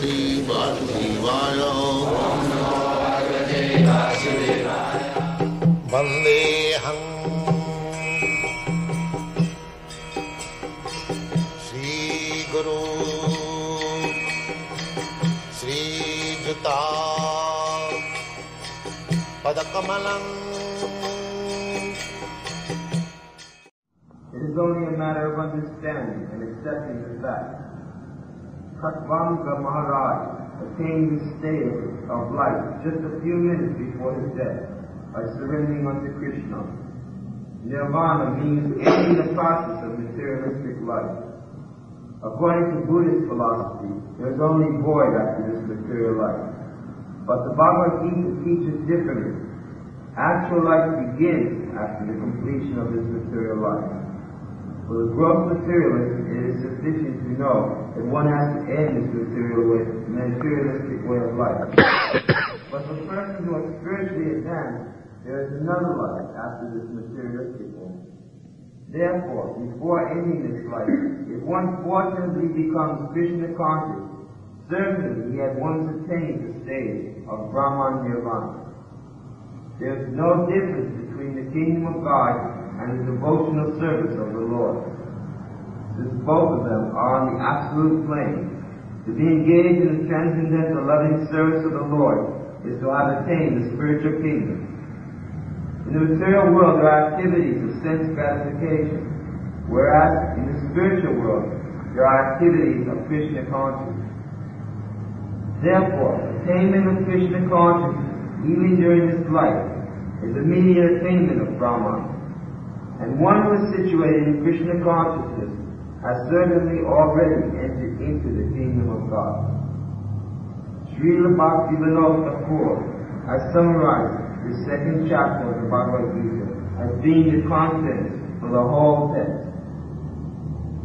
Bhagavate Vasudevaya. Vandeham Sri Guru Sri Juta Padakamalam. It is only a matter of understanding and accepting the fact. Prabhupada Maharaj attained this state of life just a few minutes before his death by surrendering unto Krishna. Nirvana means ending the process of materialistic life. According to Buddhist philosophy, there is only void after this material life. But the Bhagavad-gita teaches differently. Actual life begins after the completion of this material life. For the gross materialist, it is sufficient to know that one has to end this materialistic way of life. But for persons who are spiritually advanced, there is another life after this materialistic one. Therefore, before ending this life, if one fortunately becomes Krishna conscious, certainly he had once attained the stage of Brahman Nirvana. There is no difference between the kingdom of God and the devotional service of the Lord. Since both of them are on the absolute plane, to be engaged in the transcendental loving service of the Lord is to have attained the spiritual kingdom. In the material world there are activities of sense gratification, whereas in the spiritual world there are activities of Krishna consciousness. Therefore, attainment of Krishna consciousness, even during this life, is the immediate attainment of Brahman. And one who is situated in Krishna consciousness has certainly already entered into the kingdom of God. Srila Bhaktivinoda Thakura has summarized the second chapter of the Bhagavad-gita as being the contents for the whole text.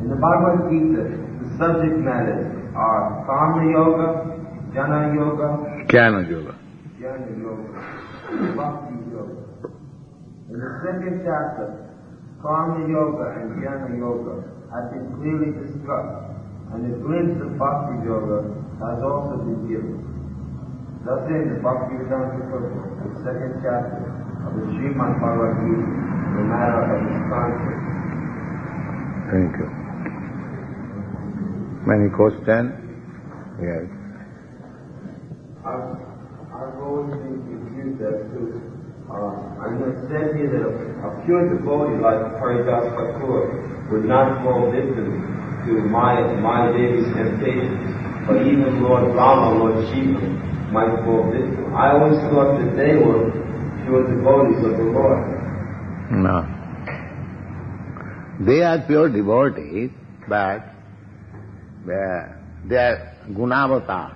In the Bhagavad-gita, the subject matters are Karma Yoga, Jnana Yoga, Jnana Yoga, Bhakti Yoga. In the second chapter, Karma Yoga and Jnana Yoga have been clearly discussed, and a glimpse of Bhakti Yoga has also been given. Thus in the Bhagavad-gita, the second chapter of the Srimad Bhagavad-gita, the matter of its content. Thank you. Many questions? Yes. I've always been confused as to I said here that a pure devotee like Haridasa Thakura would not fall victim to my daily temptations, but even Lord Rama, Lord Shiva might fall victim. I always thought that they were pure devotees of the Lord. No. They are pure devotees, but they are gunavatar.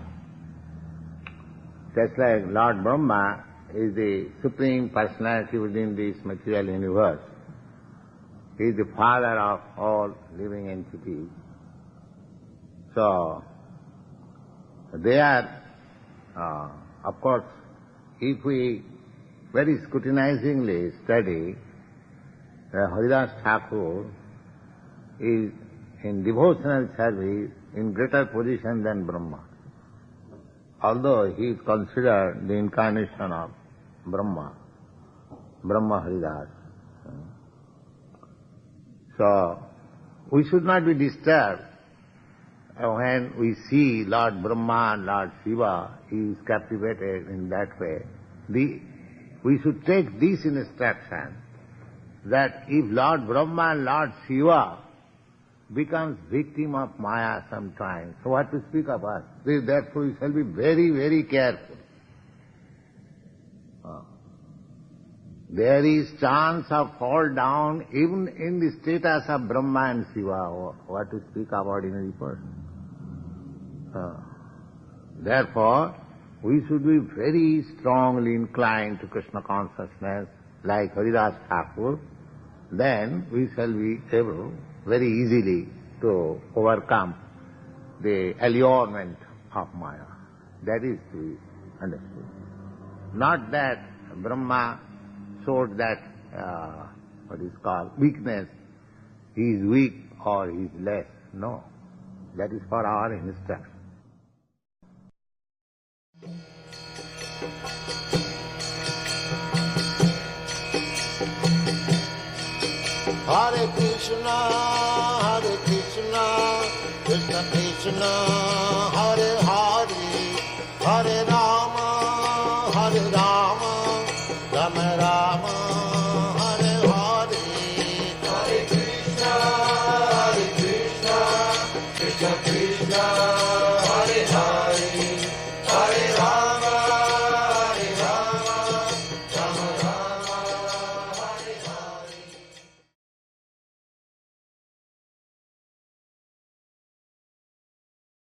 Just like Lord Brahma is the supreme personality within this material universe. He is the father of all living entities. So, they are, of course, if we very scrutinizingly study, Haridasa Thakura is in devotional service in greater position than Brahma. Although he is considered the incarnation of Brahma Haridas. So, we should not be disturbed when we see Lord Brahma and Lord Shiva is captivated in that way. We should take this instruction that if Lord Brahma and Lord Shiva becomes victim of Maya sometimes, so what to speak of us? Therefore we shall be very, very careful. There is chance of fall down even in the status of Brahma and Shiva, what to speak of ordinary person. Therefore, we should be very strongly inclined to Krishna consciousness like Haridasa Thakura, then we shall be able very easily to overcome the allurement of Maya. That is to be understood. Not that Brahma showed that, what is called, weakness. He is weak or he is less. No. That is for our instruction. Hare Krishna, Krishna Krishna, Hare Hare, Hare Rama, Rama Rama.